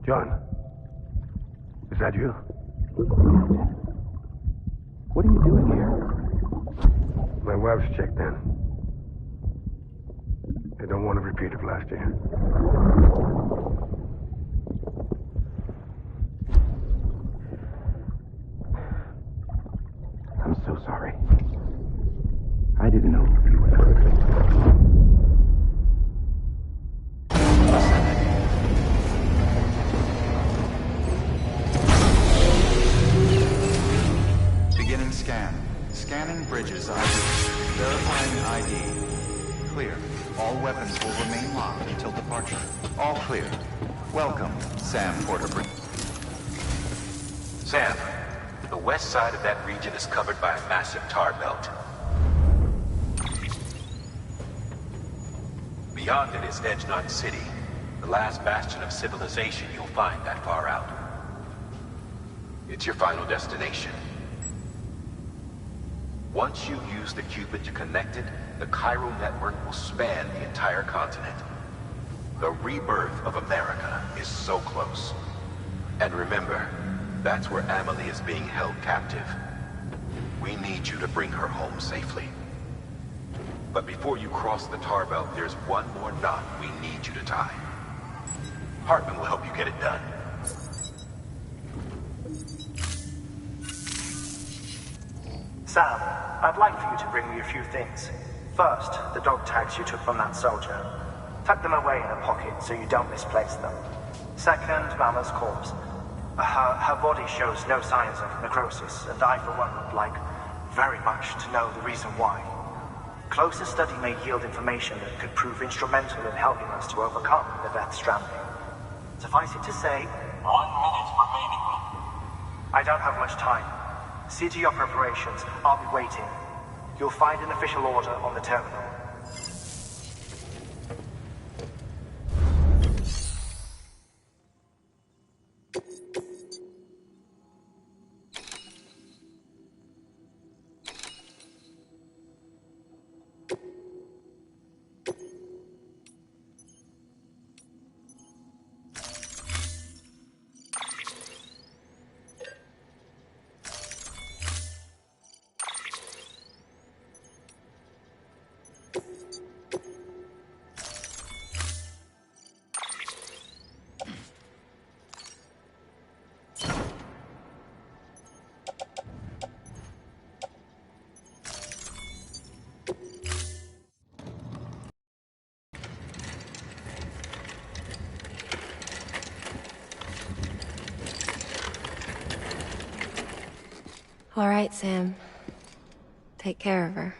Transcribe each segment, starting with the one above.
John, is that you? What are you doing here? My wife's checked in. They don't want to repeat of last year. I'm so sorry. I didn't know you were hurt. Scanning bridges ID. Verifying ID. Clear. All weapons will remain locked until departure. All clear. Welcome, Sam Porter. Sam, the west side of that region is covered by a massive tar belt. Beyond it is Edgenut City, the last bastion of civilization you'll find that far out. It's your final destination. Once you use the Cupid to connect it, the Cairo network will span the entire continent. The rebirth of America is so close. And remember, that's where Amelie is being held captive. We need you to bring her home safely. But before you cross the tar belt, there's one more knot we need you to tie. Hardman will help you get it done. Sam, I'd like for you to bring me a few things. First, the dog tags you took from that soldier. Tuck them away in a pocket so you don't misplace them. Second, Mama's corpse. Her body shows no signs of necrosis, and I, for one, would like very much to know the reason why. Closer study may yield information that could prove instrumental in helping us to overcome the Death Stranding. Suffice it to say, 1 minute remaining. I don't have much time. See to your preparations. I'll be waiting. You'll find an official order on the terminal. All right, Sam. Take care of her.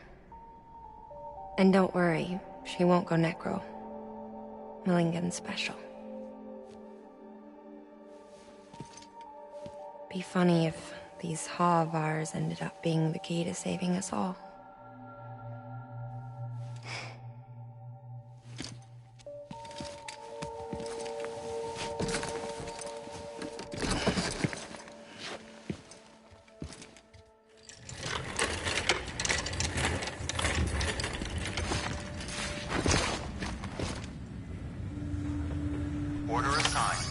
And don't worry, she won't go necro. Millingen's special. Be funny if these Ha of ours ended up being the key to saving us all. Order assigned.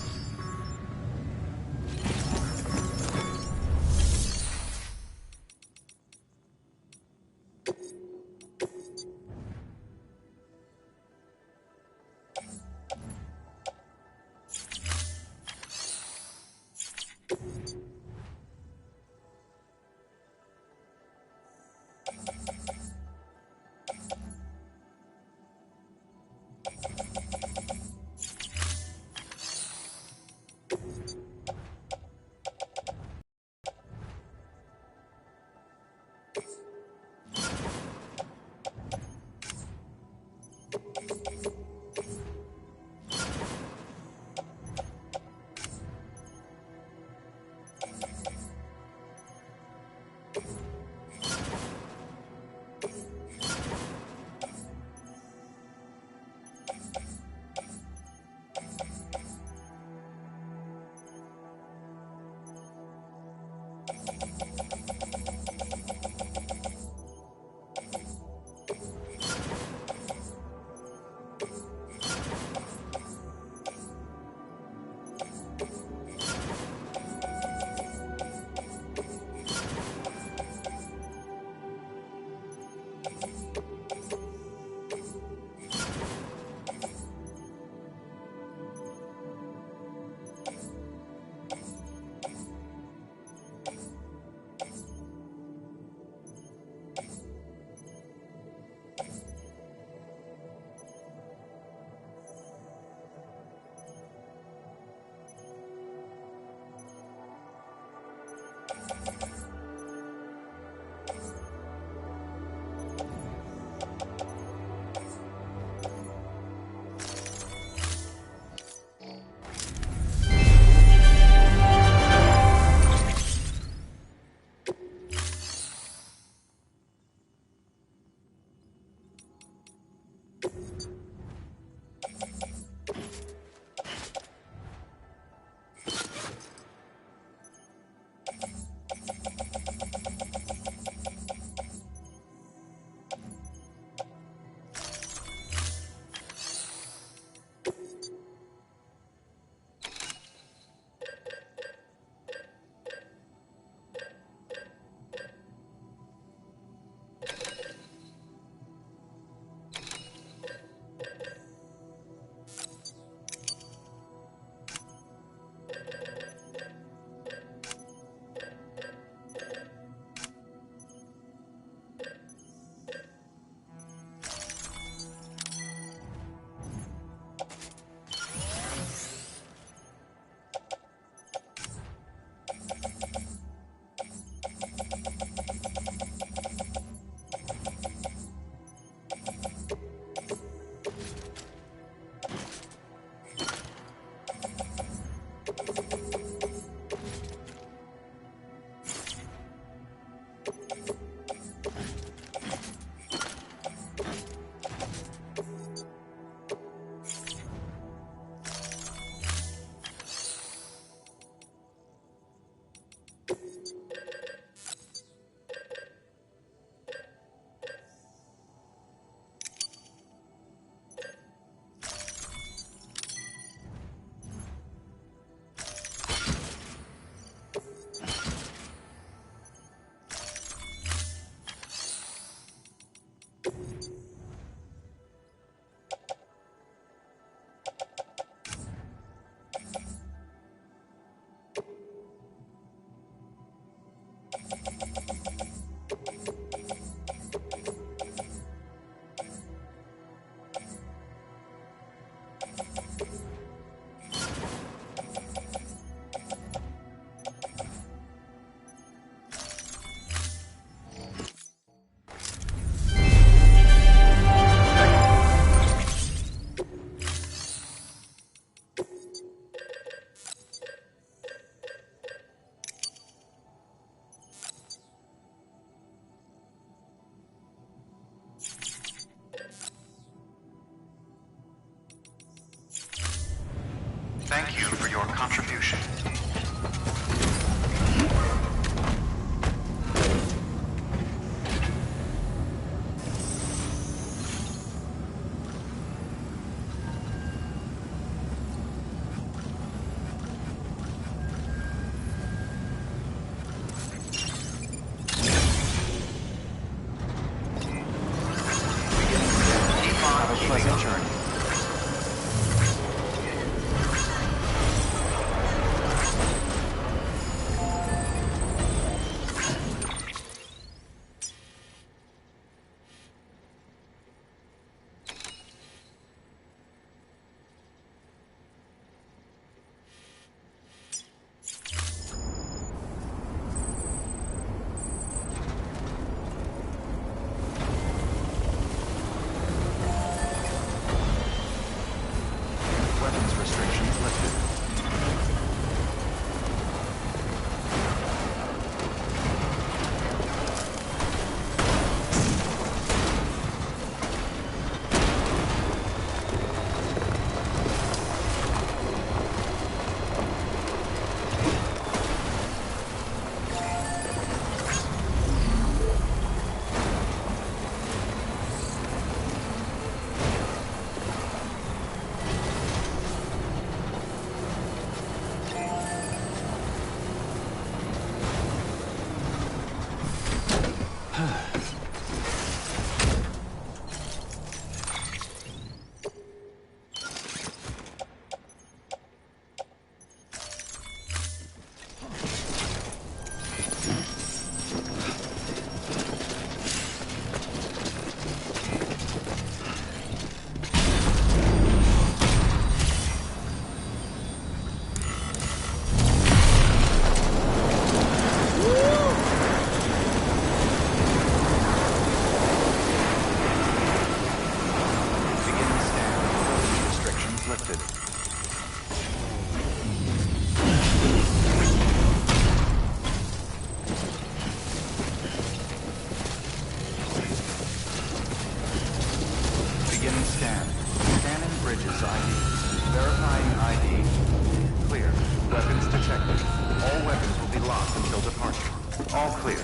locked until departure. All clear.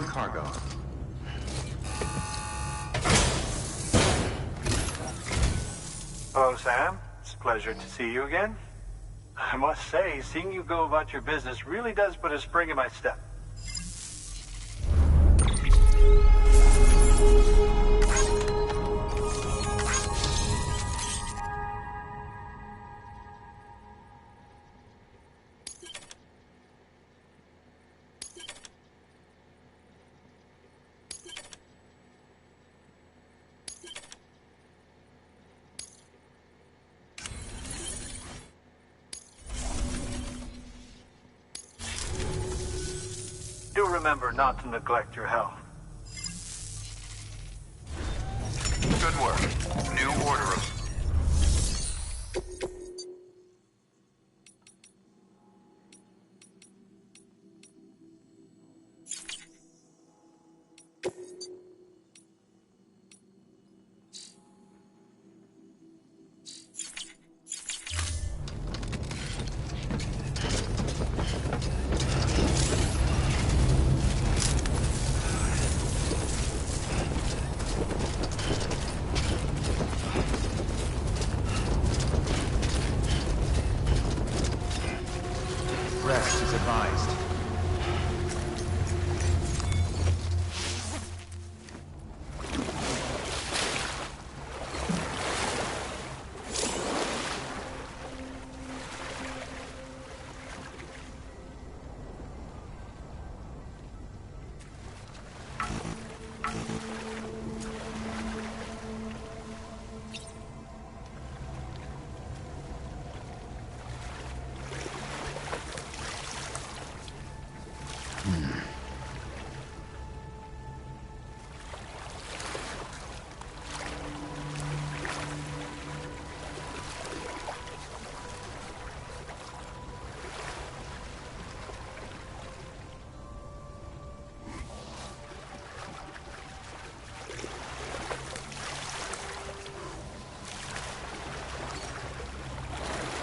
Cargo. Hello, Sam. It's a pleasure to see you again. I must say, seeing you go about your business really does put a spring in my step. Do remember not to neglect your health. Good work. New order of... Rest is advised.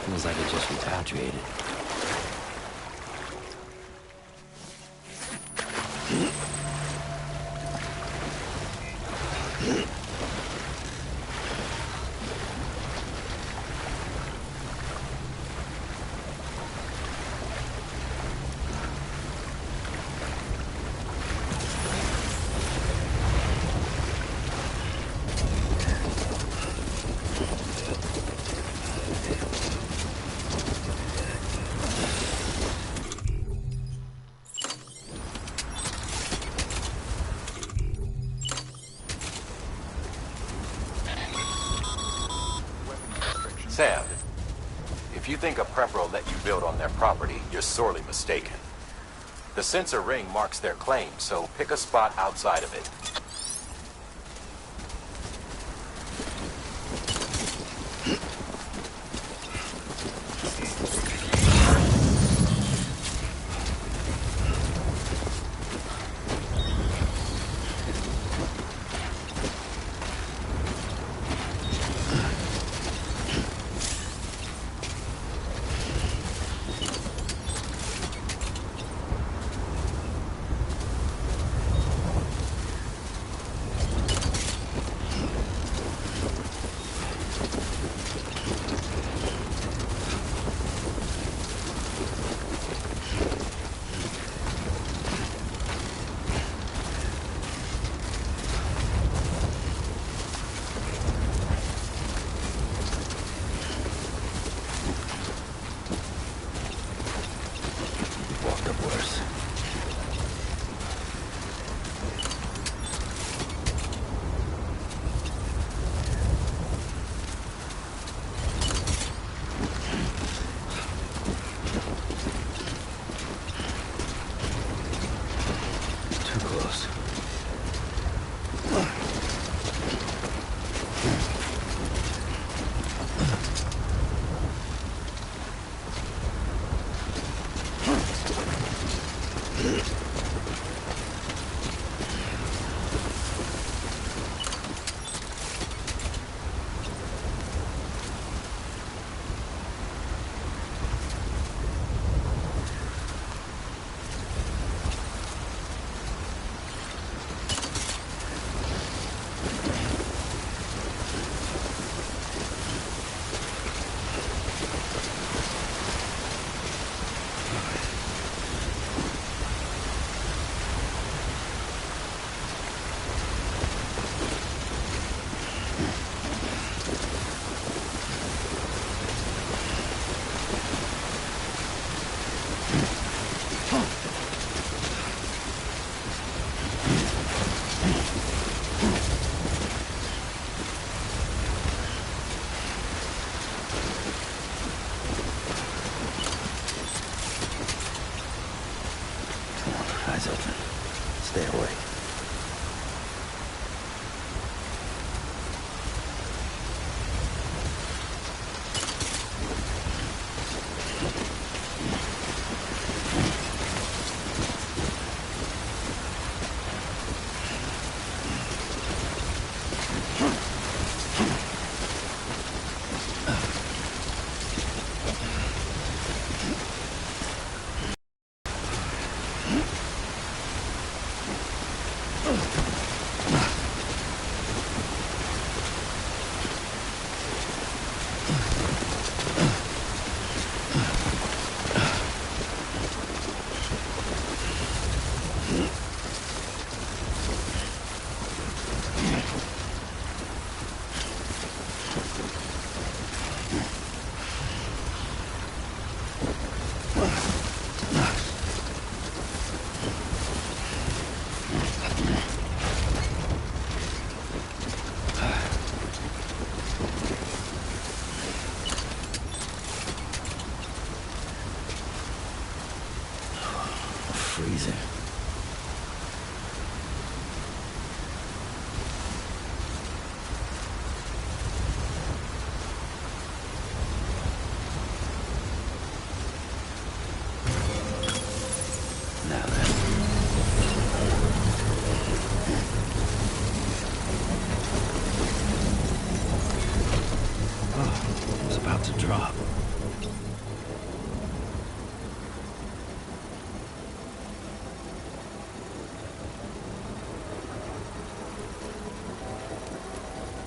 Feels like it just repatriated. Sam, if you think a prepper will let you build on their property, you're sorely mistaken. The sensor ring marks their claim, so pick a spot outside of it. eyes open. Stay awake. Freezing. Now then. Oh, I was about to drop.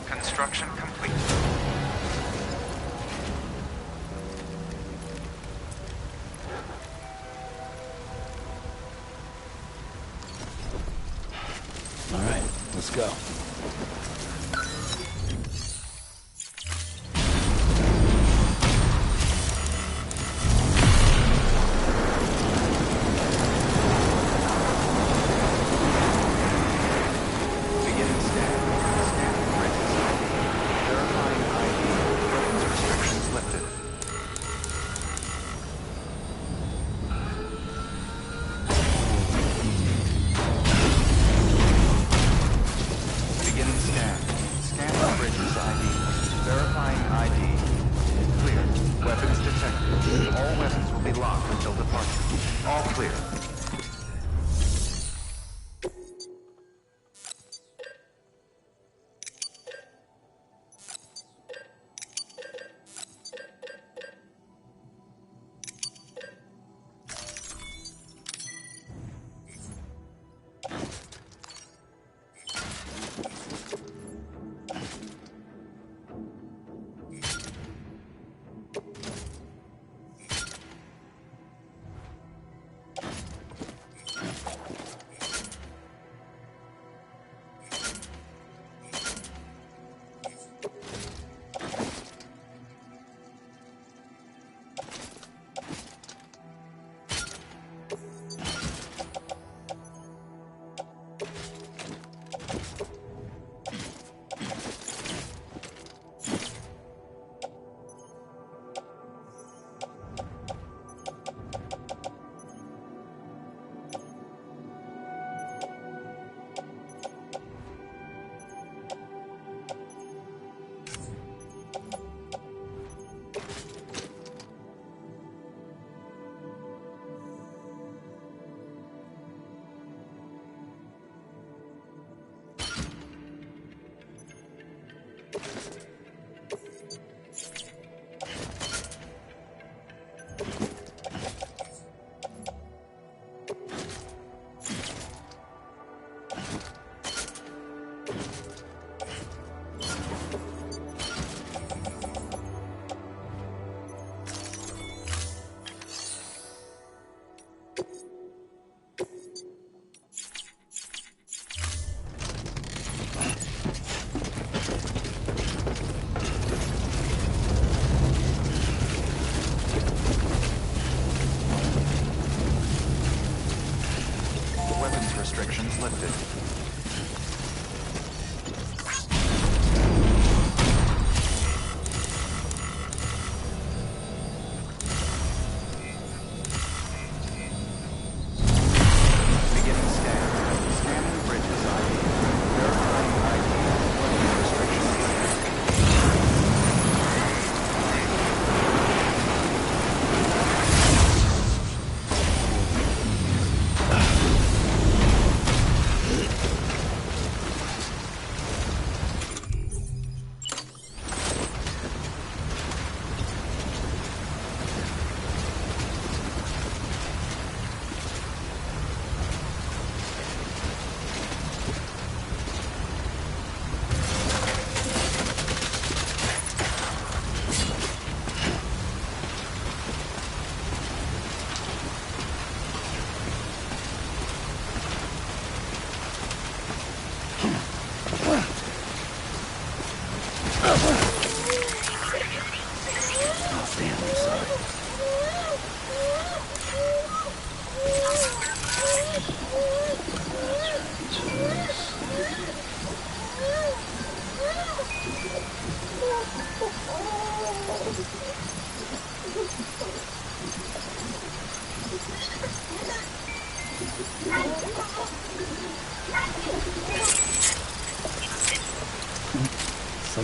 Construction complete. All right, let's go. Beginning scan. Scan bridges ID. Verifying ID. Weapons restrictions lifted. Beginning scan. Scan bridges ID. Verifying ID. Clear. Weapons detected. All weapons will be locked until departure. All clear. Restrictions lifted.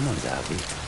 Someone's happy.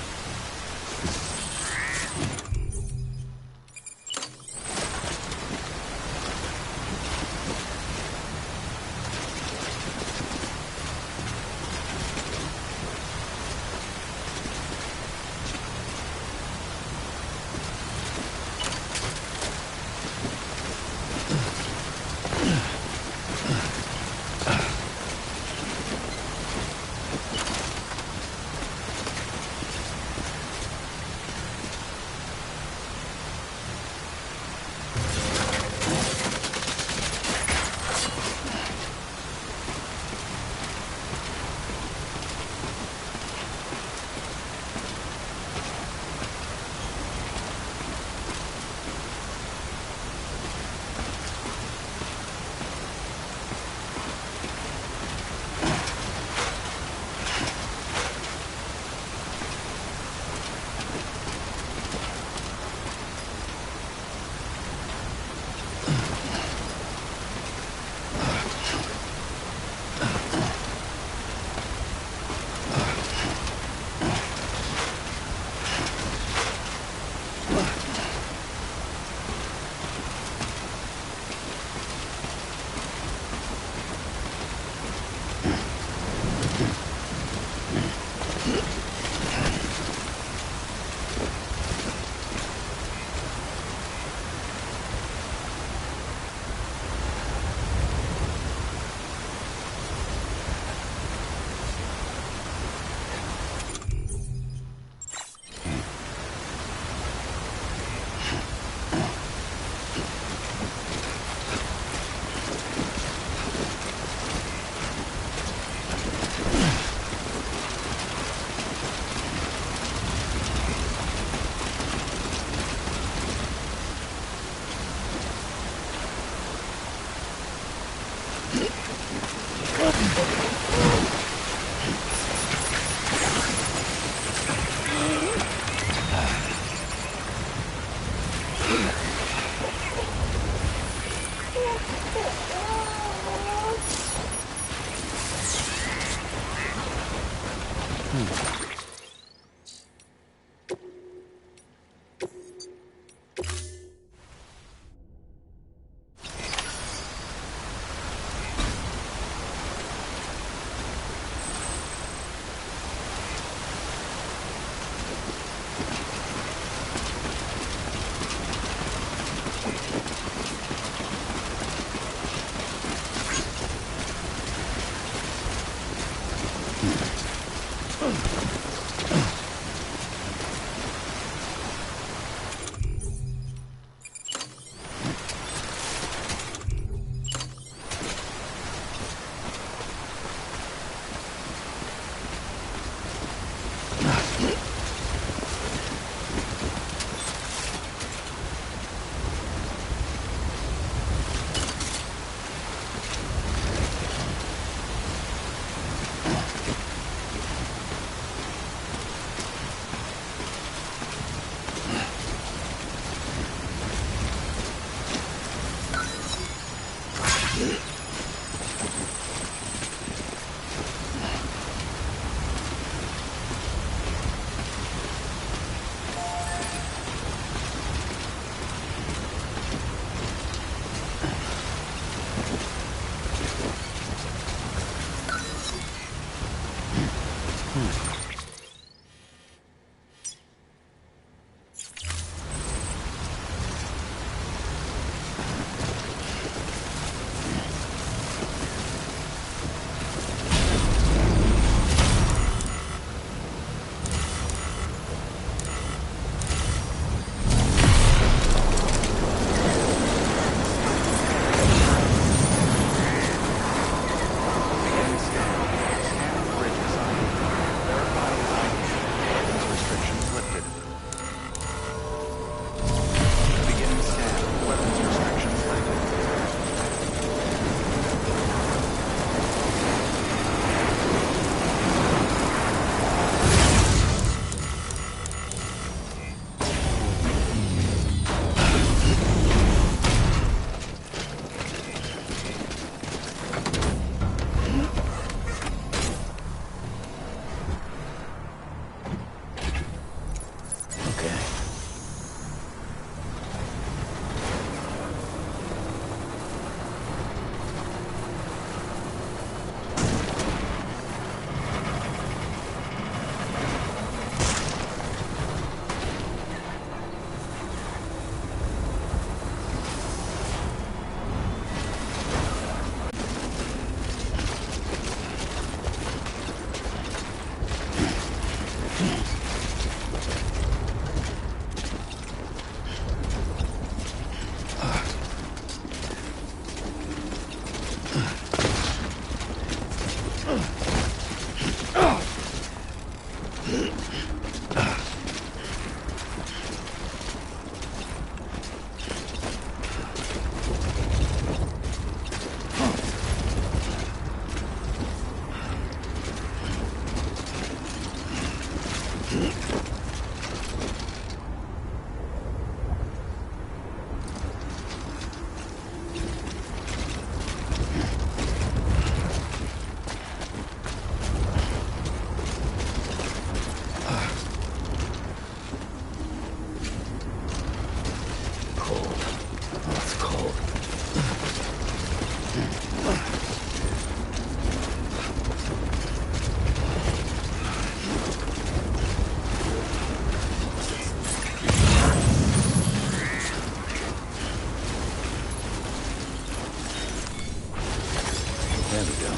There we go.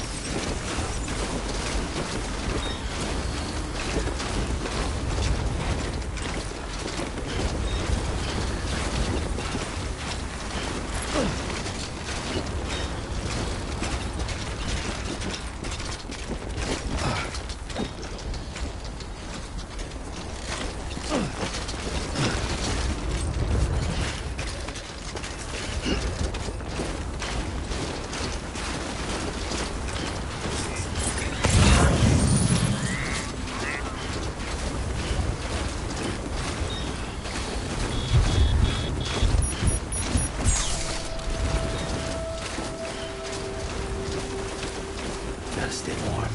Gotta stay warm.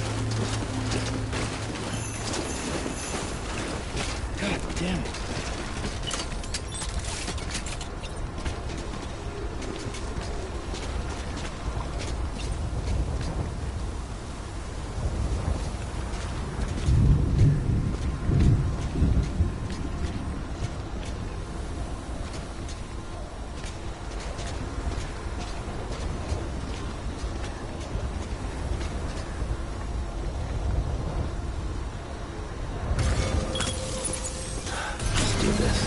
God damn it. Do this.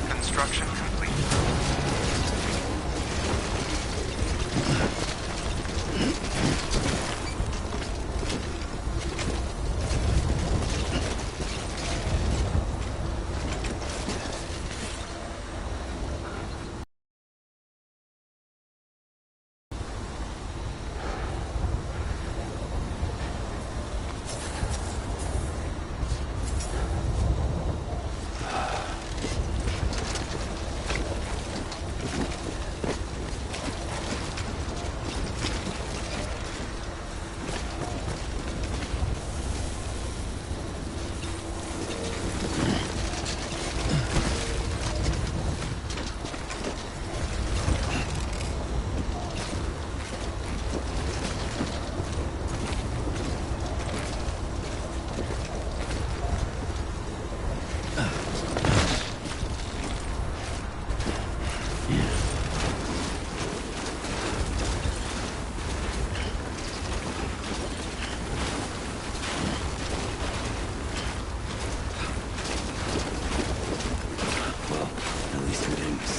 Construction complete.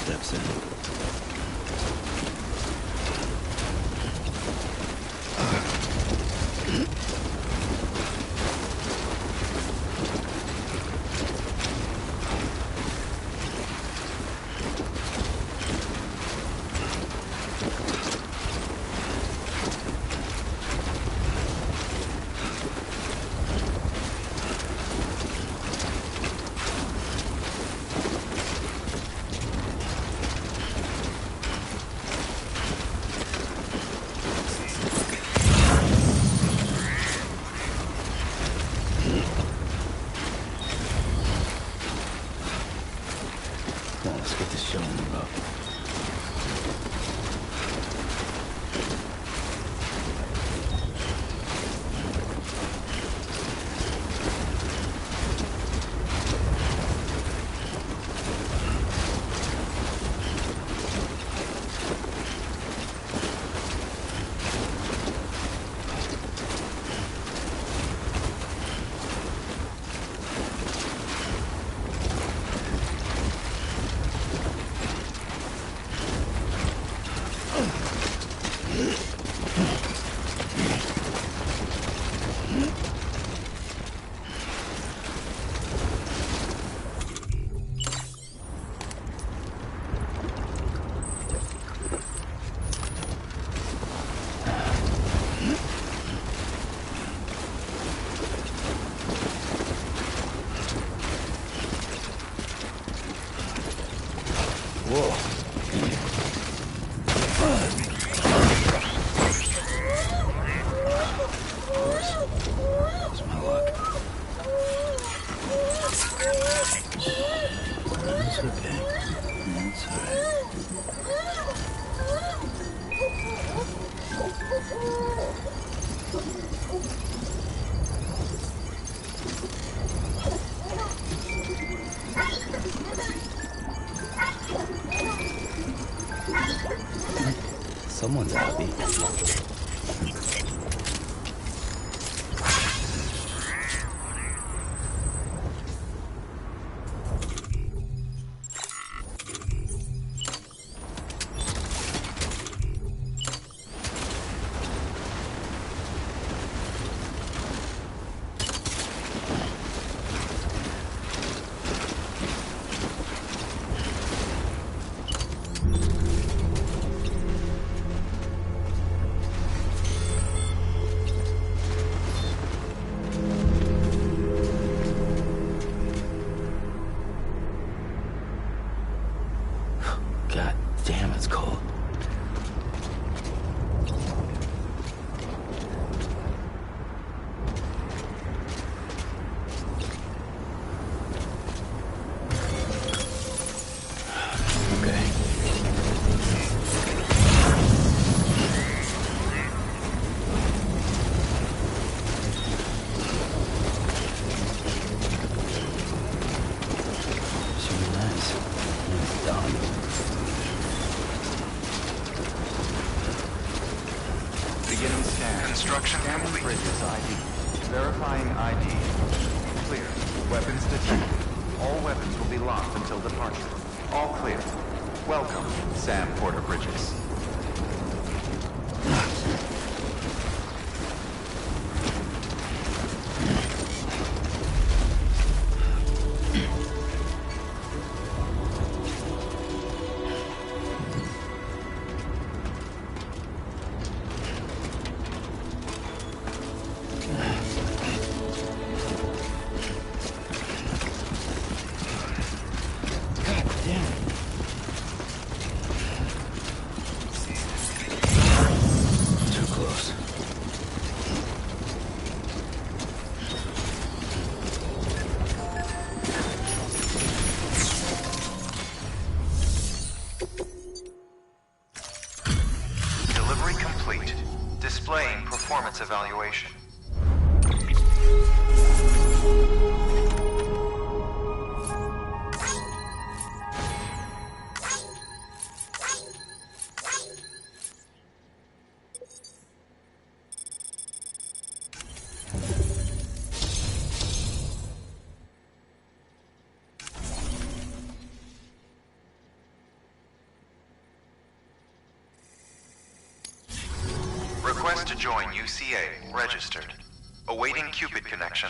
Steps in. Come on, let's get this show on the road. It's okay. It's all right. Someone's happy. God damn, it's cold. Okay. Should be nice. It's done. Beginning scan. Construction Scanning complete. bridges ID. Verifying ID. Clear. Weapons detected. All weapons will be locked until departure. All clear. Welcome, Sam Porter Bridges. God damn it. Too close. Delivery complete. Displaying performance evaluation. Request to join UCA. Registered. Awaiting Cupid connection.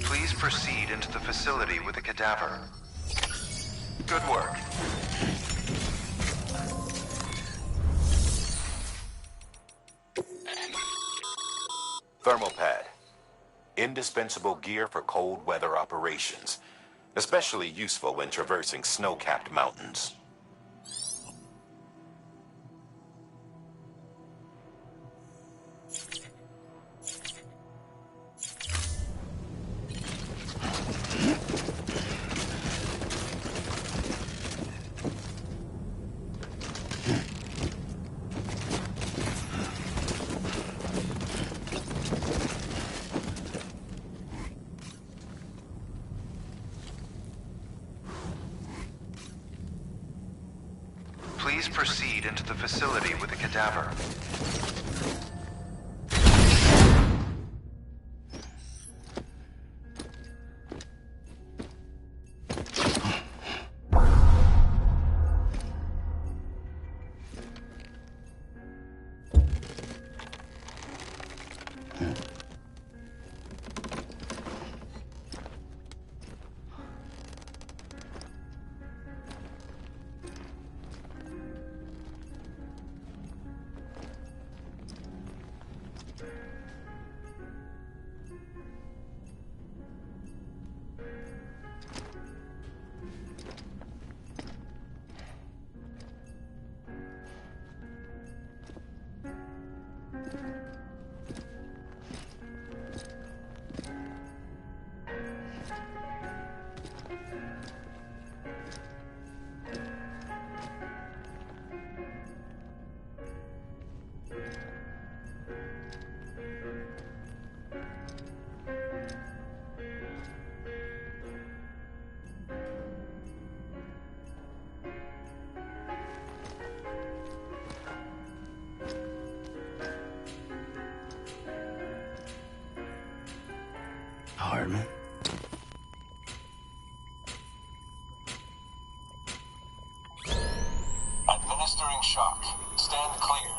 Please proceed into the facility with the cadaver. Good work. Thermal pad. Indispensable gear for cold weather operations. Especially useful when traversing snow-capped mountains. Please proceed into the facility with the cadaver. Hardman? Administering shock. Stand clear.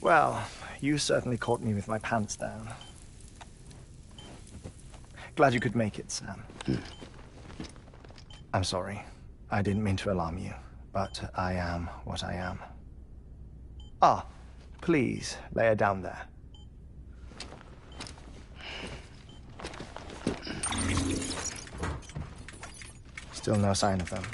Well, you certainly caught me with my pants down. Glad you could make it, Sam. I'm sorry. I didn't mean to alarm you, but I am what I am. Ah, please, lay her down there. Still no sign of them.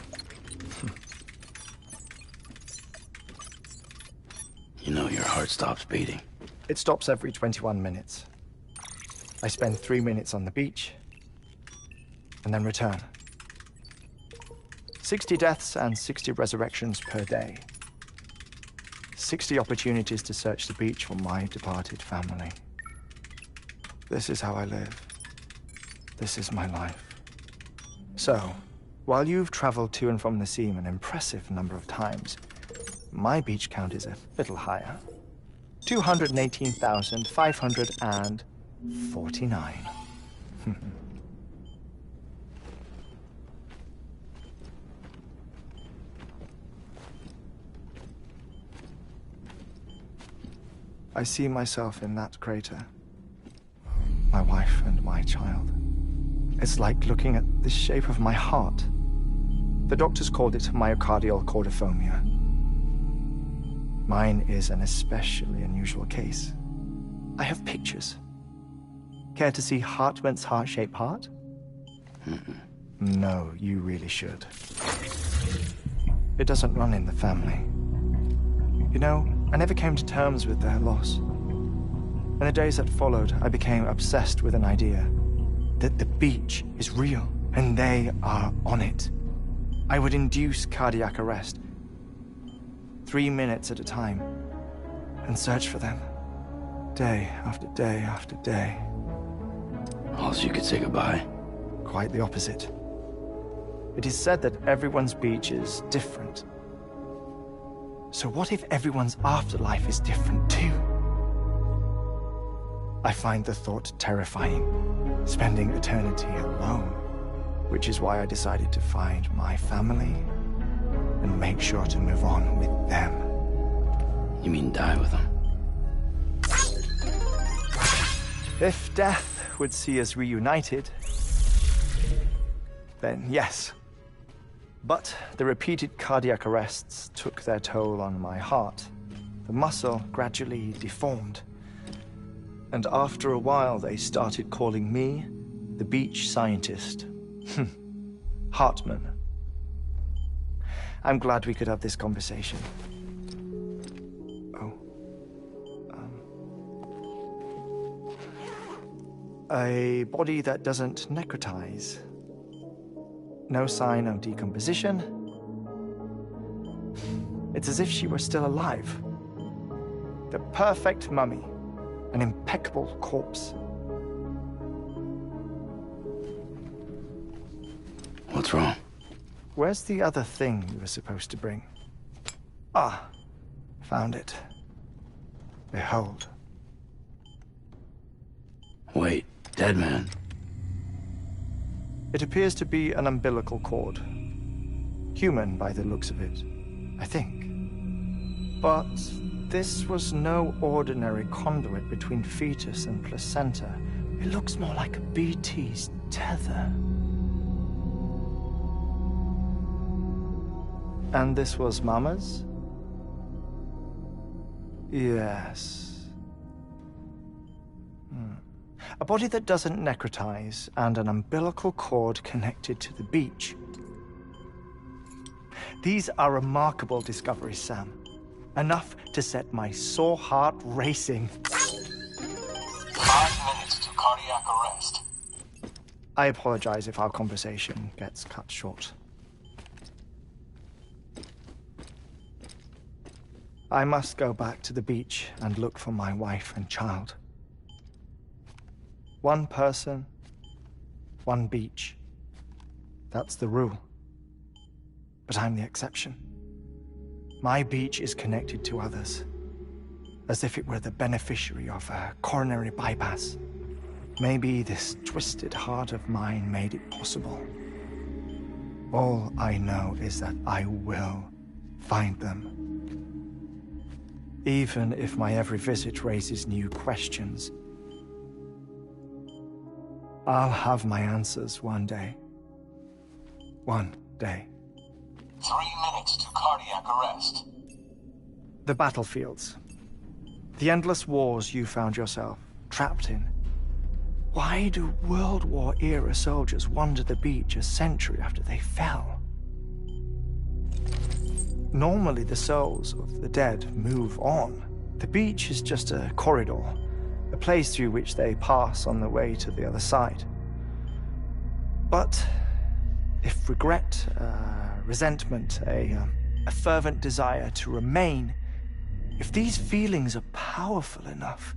You know your heart stops beating. It stops every 21 minutes. I spend 3 minutes on the beach, and then return. 60 deaths and 60 resurrections per day. 60 opportunities to search the beach for my departed family. This is how I live. This is my life. So, while you've traveled to and from the scene an impressive number of times, my beach count is a little higher. 218,549. I see myself in that crater. My wife and my child. It's like looking at the shape of my heart. The doctors called it myocardial cordiformia. Mine is an especially unusual case. I have pictures. Care to see Hartman's heart-shaped heart? No, you really should. It doesn't run in the family. You know, I never came to terms with their loss. In the days that followed, I became obsessed with an idea that the beach is real, and they are on it. I would induce cardiac arrest, 3 minutes at a time, and search for them, day after day after day. Also, you could say goodbye. Quite the opposite. It is said that everyone's beach is different. So what if everyone's afterlife is different too? I find the thought terrifying, spending eternity alone, which is why I decided to find my family and make sure to move on with them. You mean die with them? If death would see us reunited, then yes. But the repeated cardiac arrests took their toll on my heart. The muscle gradually deformed. And after a while, they started calling me the beach scientist. Hartman. I'm glad we could have this conversation. A body that doesn't necrotize. No sign of decomposition. It's as if she were still alive. The perfect mummy. An impeccable corpse. What's wrong? Where's the other thing you were supposed to bring? Ah, found it. Behold. Wait, dead man. It appears to be an umbilical cord. Human by the looks of it, I think. But this was no ordinary conduit between fetus and placenta. It looks more like a BT's tether. And this was Mama's? Yes. A body that doesn't necrotize and an umbilical cord connected to the beach. These are remarkable discoveries, Sam. Enough to set my sore heart racing. 5 minutes to cardiac arrest. I apologize if our conversation gets cut short. I must go back to the beach and look for my wife and child. One person, one beach. That's the rule. But I'm the exception. My beach is connected to others, as if it were the beneficiary of a coronary bypass. Maybe this twisted heart of mine made it possible. All I know is that I will find them. Even if my every visit raises new questions, I'll have my answers one day. One day. 3 minutes to cardiac arrest. The battlefields. The endless wars you found yourself trapped in. Why do World War-era soldiers wander the beach a century after they fell? Normally, the souls of the dead move on. The beach is just a corridor, a place through which they pass on the way to the other side. But if regret, resentment, a fervent desire to remain, if these feelings are powerful enough,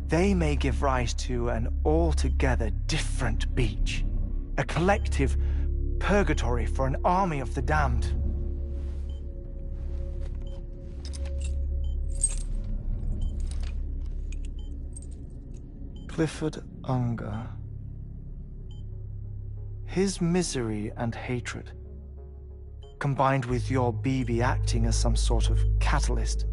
they may give rise to an altogether different beach, a collective purgatory for an army of the damned. Clifford Unger. His misery and hatred, combined with your BB acting as some sort of catalyst,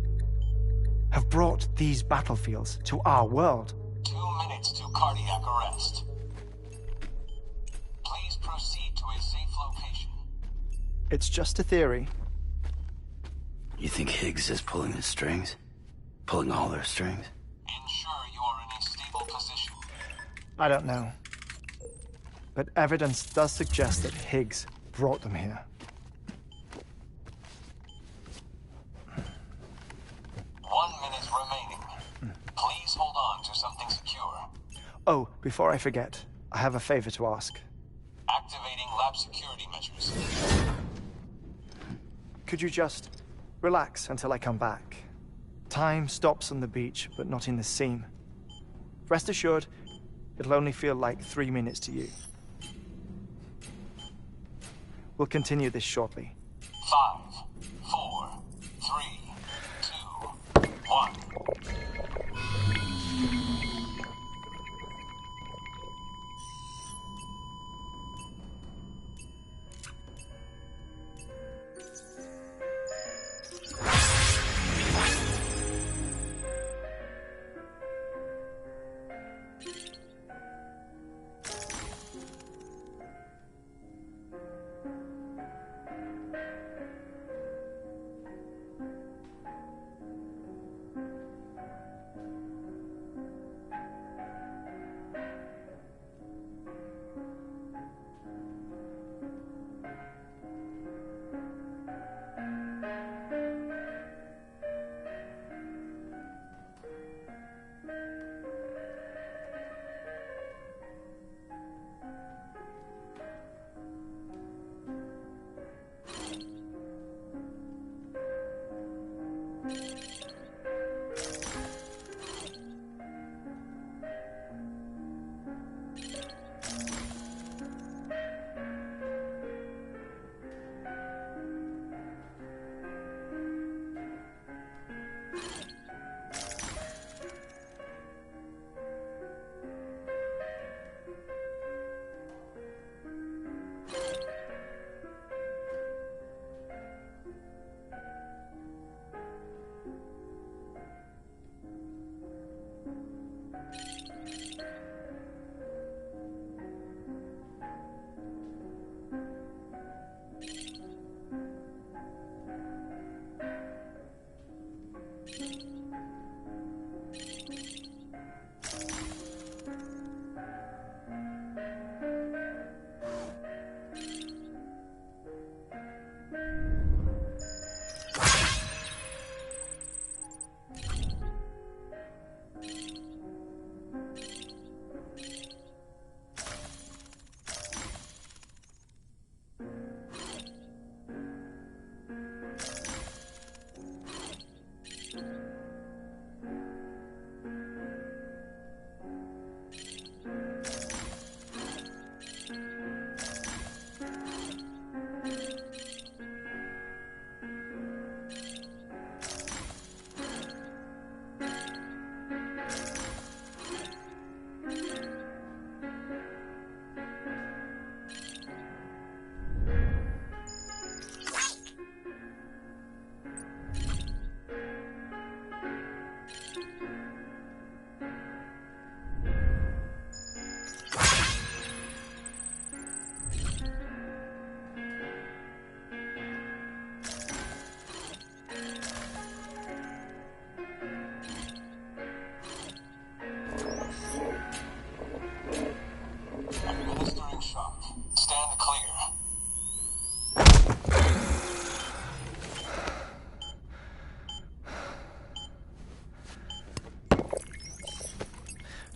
have brought these battlefields to our world. 2 minutes to cardiac arrest. Please proceed to a safe location. It's just a theory. You think Higgs is pulling the strings? Pulling all their strings? Ensure you are in a stable position. I don't know. But evidence does suggest that Higgs brought them here. 1 minute remaining. Please hold on to something secure. Oh, before I forget, I have a favor to ask. Activating lab security measures. Could you just relax until I come back? Time stops on the beach, but not in the scene. Rest assured, it'll only feel like 3 minutes to you. We'll continue this shortly. 5, 4, 3, 2, 1.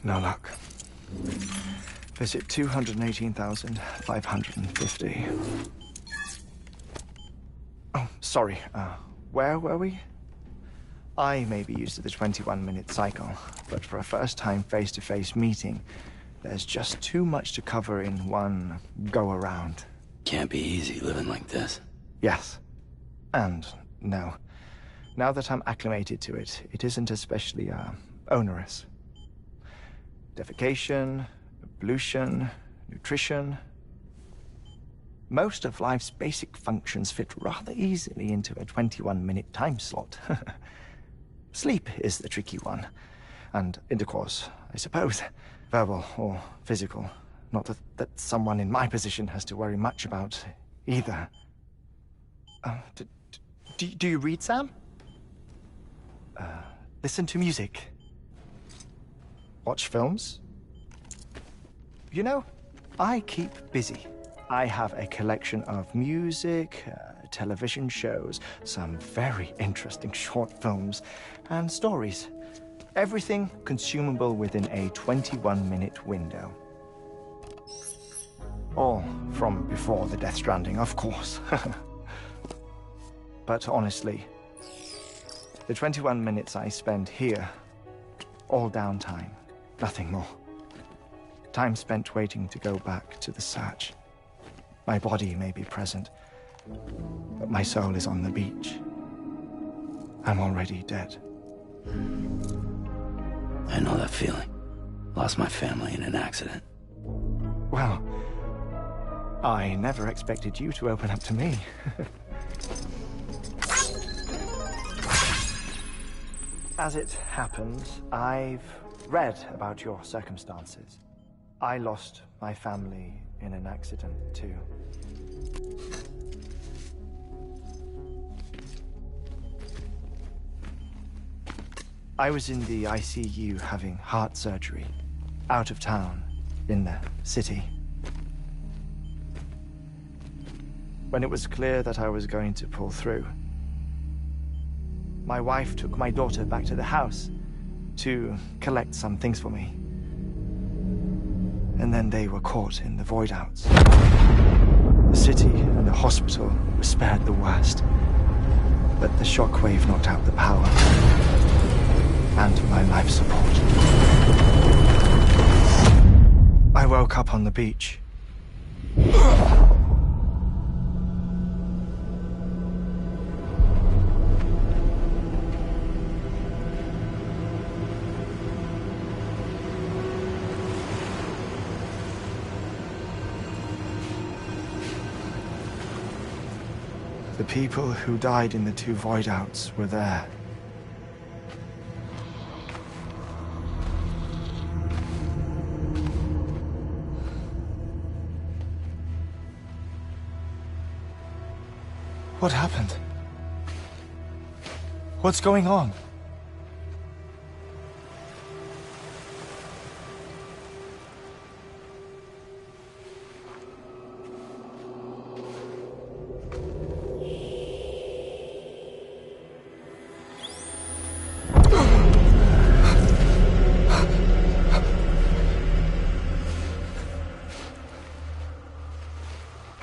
No luck. Visit 218,550. Oh, sorry. Where were we? I may be used to the 21-minute cycle, but for a first-time face-to-face meeting, there's just too much to cover in one go-around. Can't be easy living like this. Yes. And no. Now that I'm acclimated to it, it isn't especially, onerous. Defecation, pollution, nutrition. Most of life's basic functions fit rather easily into a 21-minute time slot. Sleep is the tricky one. And intercourse, I suppose. Verbal or physical. Not that someone in my position has to worry much about either. Do you read, Sam? Listen to music. Watch films. You know, I keep busy. I have a collection of music, television shows, some very interesting short films, and stories. Everything consumable within a 21-minute window. All from before the Death Stranding, of course. But honestly, the 21 minutes I spend here, all downtime, nothing more. Time spent waiting to go back to the search. My body may be present, but my soul is on the beach. I'm already dead. I know that feeling. Lost my family in an accident. Well, I never expected you to open up to me. As it happens, I've read about your circumstances. I lost my family in an accident, too. I was in the ICU having heart surgery, out of town, in the city. When it was clear that I was going to pull through, my wife took my daughter back to the house to collect some things for me. And then they were caught in the void-outs. The city and the hospital were spared the worst, but the shockwave knocked out the power and my life support. I woke up on the beach. The people who died in the two void-outs were there. What happened? What's going on?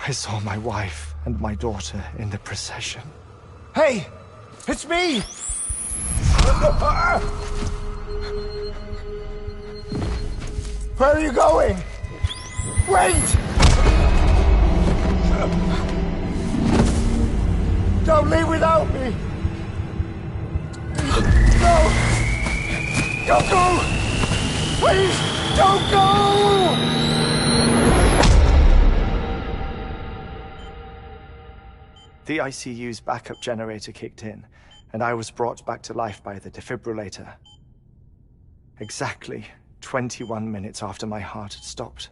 I saw my wife and my daughter in the procession. Hey! It's me! Where are you going? Wait! Don't leave without me! No! Don't go! Please, don't go! The ICU's backup generator kicked in, and I was brought back to life by the defibrillator. Exactly 21 minutes after my heart had stopped.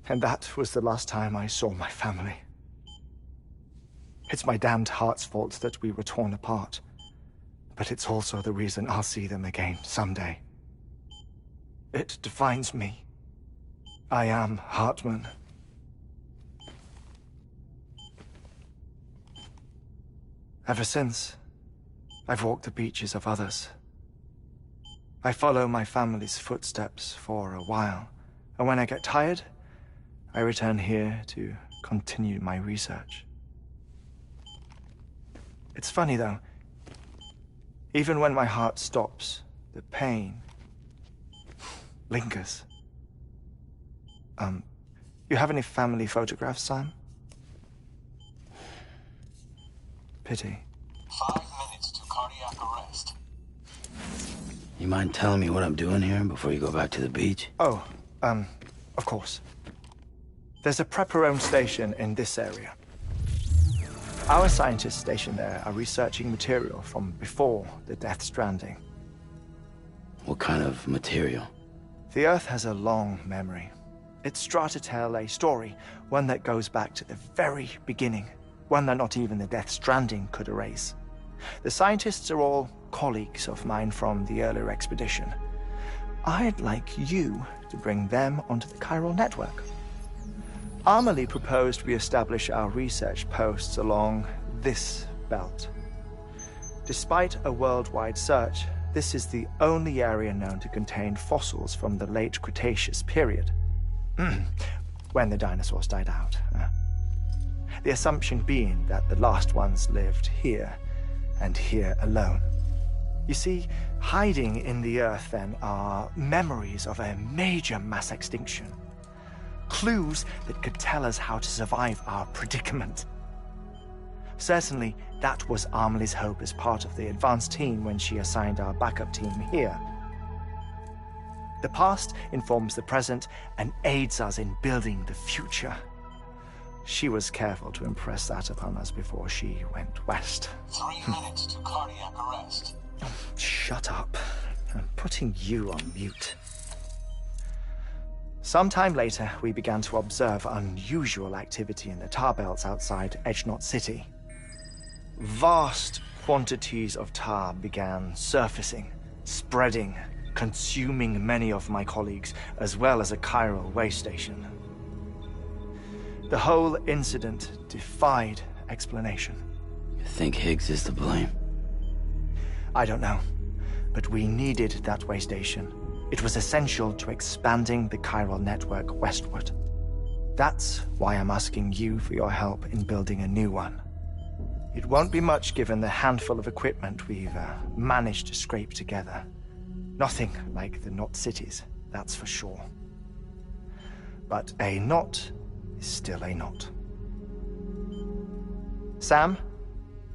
And that was the last time I saw my family. It's my damned heart's fault that we were torn apart, but it's also the reason I'll see them again someday. It defines me. I am Hardman. Ever since, I've walked the beaches of others, I follow my family's footsteps for a while, and when I get tired, I return here to continue my research. It's funny though, even when my heart stops, the pain lingers. You have any family photographs, Sam? Pity. 5 minutes to cardiac arrest. You mind telling me what I'm doing here before you go back to the beach? Oh, of course. There's a prepper-owned station in this area. Our scientists stationed there are researching material from before the Death Stranding. What kind of material? The Earth has a long memory. It's trying to tell a story, one that goes back to the very beginning, one that not even the Death Stranding could erase. The scientists are all colleagues of mine from the earlier expedition. I'd like you to bring them onto the chiral network. Amelie proposed we establish our research posts along this belt. Despite a worldwide search, this is the only area known to contain fossils from the late Cretaceous period. When the dinosaurs died out. The assumption being that the last ones lived here, and here alone. You see, hiding in the Earth then are memories of a major mass extinction. Clues that could tell us how to survive our predicament. Certainly, that was Amelie's hope as part of the advanced team when she assigned our backup team here. The past informs the present and aids us in building the future. She was careful to impress that upon us before she went west. 3 minutes to cardiac arrest. Shut up. I'm putting you on mute. Sometime later, we began to observe unusual activity in the tar belts outside Edgenot City. Vast quantities of tar began surfacing, spreading, consuming many of my colleagues, as well as a chiral way station. The whole incident defied explanation. You think Higgs is to blame? I don't know, but we needed that way station. It was essential to expanding the chiral network westward. That's why I'm asking you for your help in building a new one. It won't be much given the handful of equipment we've managed to scrape together. Nothing like the knot cities, that's for sure. But a knot is still a knot. Sam,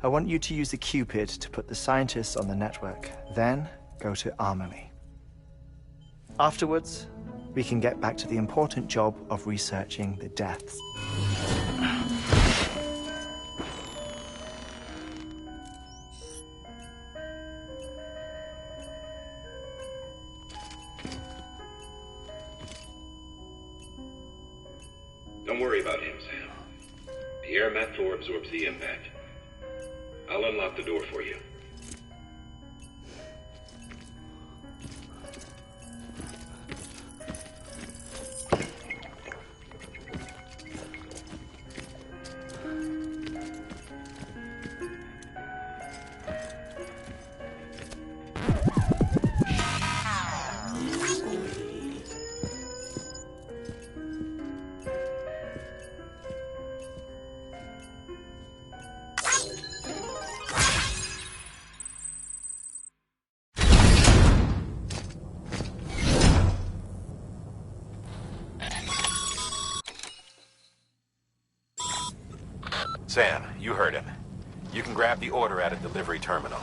I want you to use the Cupid to put the scientists on the network, then go to Amelie. Afterwards, we can get back to the important job of researching the deaths. Don't worry about him, Sam. The air mat floor absorbs the impact. I'll unlock the door for you. Sam, you heard him. You can grab the order at a delivery terminal.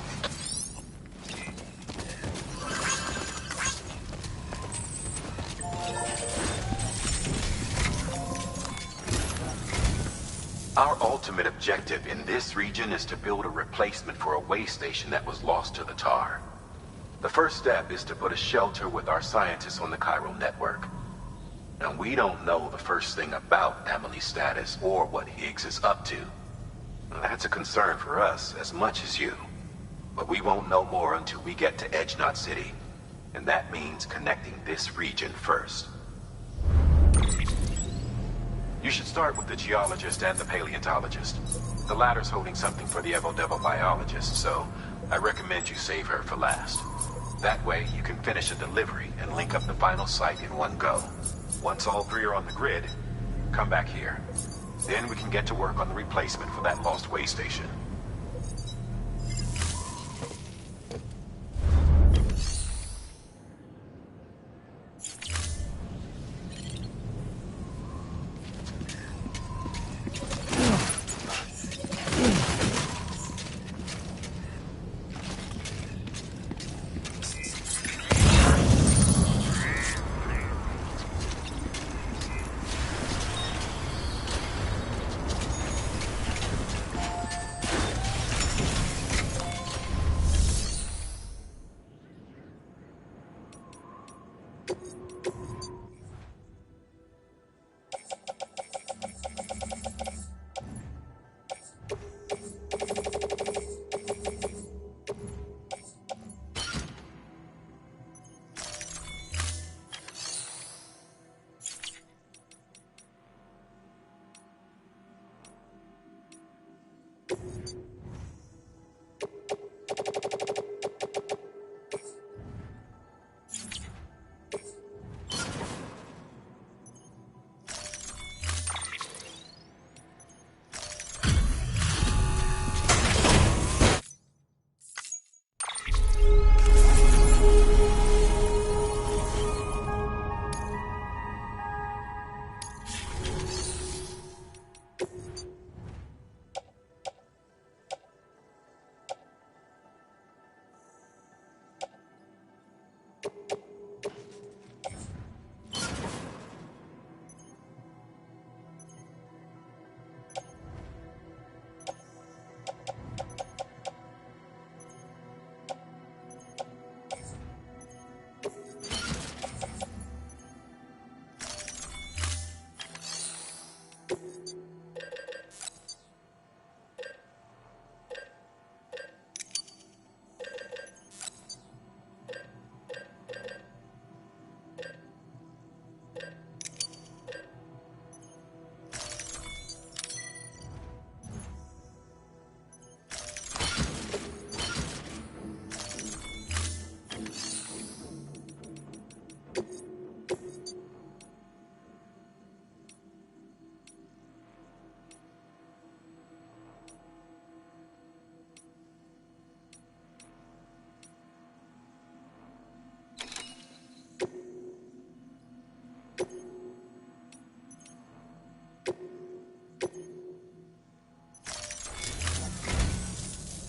Our ultimate objective in this region is to build a replacement for a way station that was lost to the tar. The first step is to put a shelter with our scientists on the chiral network. Now, we don't know the first thing about Amelie's status or what Higgs is up to. That's a concern for us as much as you. But we won't know more until we get to Edgenot City. And that means connecting this region first. You should start with the geologist and the paleontologist. The latter's holding something for the Evo Devil biologist, so I recommend you save her for last. That way, you can finish a delivery and link up the final site in one go. Once all three are on the grid, come back here. Then we can get to work on the replacement for that lost way station.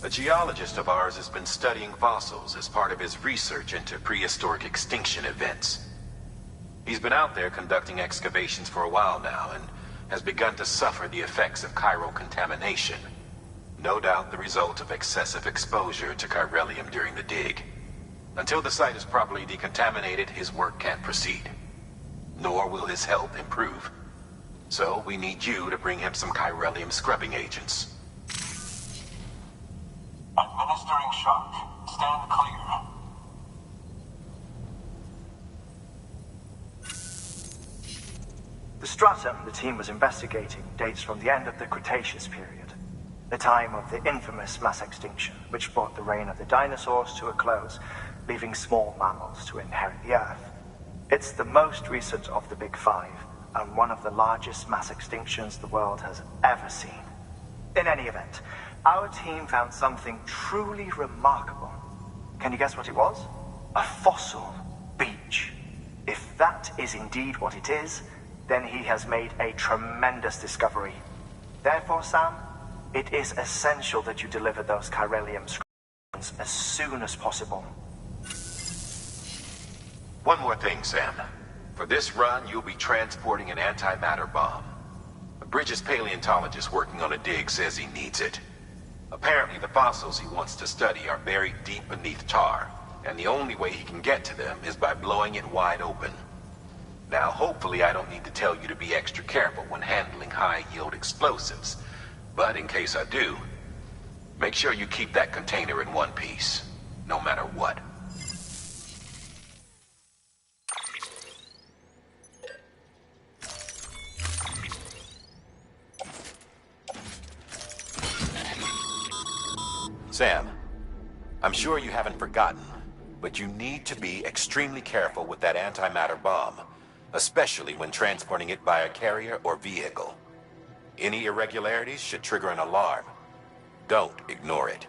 A geologist of ours has been studying fossils as part of his research into prehistoric extinction events. He's been out there conducting excavations for a while now and has begun to suffer the effects of chiral contamination. No doubt the result of excessive exposure to chiralium during the dig. Until the site is properly decontaminated, his work can't proceed. Nor will his health improve. So we need you to bring him some chiralium scrubbing agents. Administering shock. Stand clear. The stratum the team was investigating dates from the end of the Cretaceous period, the time of the infamous mass extinction, which brought the reign of the dinosaurs to a close, leaving small mammals to inherit the Earth. It's the most recent of the Big Five, and one of the largest mass extinctions the world has ever seen. In any event, our team found something truly remarkable. Can you guess what it was? A fossil beach. If that is indeed what it is, then he has made a tremendous discovery. Therefore, Sam, it is essential that you deliver those chiralium screens as soon as possible. One more thing, Sam. For this run, you'll be transporting an antimatter bomb. A Bridges paleontologist working on a dig says he needs it. Apparently, the fossils he wants to study are buried deep beneath tar, and the only way he can get to them is by blowing it wide open. Now, hopefully I don't need to tell you to be extra careful when handling high-yield explosives, but in case I do, make sure you keep that container in one piece, no matter what. Sam, I'm sure you haven't forgotten. but you need to be extremely careful with that antimatter bomb, especially when transporting it by a carrier or vehicle. Any irregularities should trigger an alarm. Don't ignore it.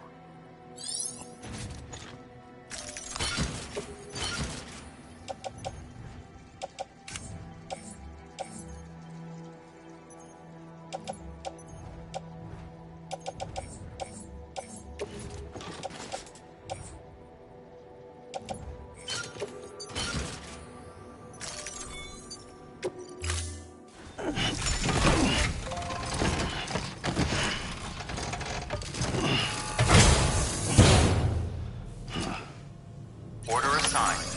Order assigned.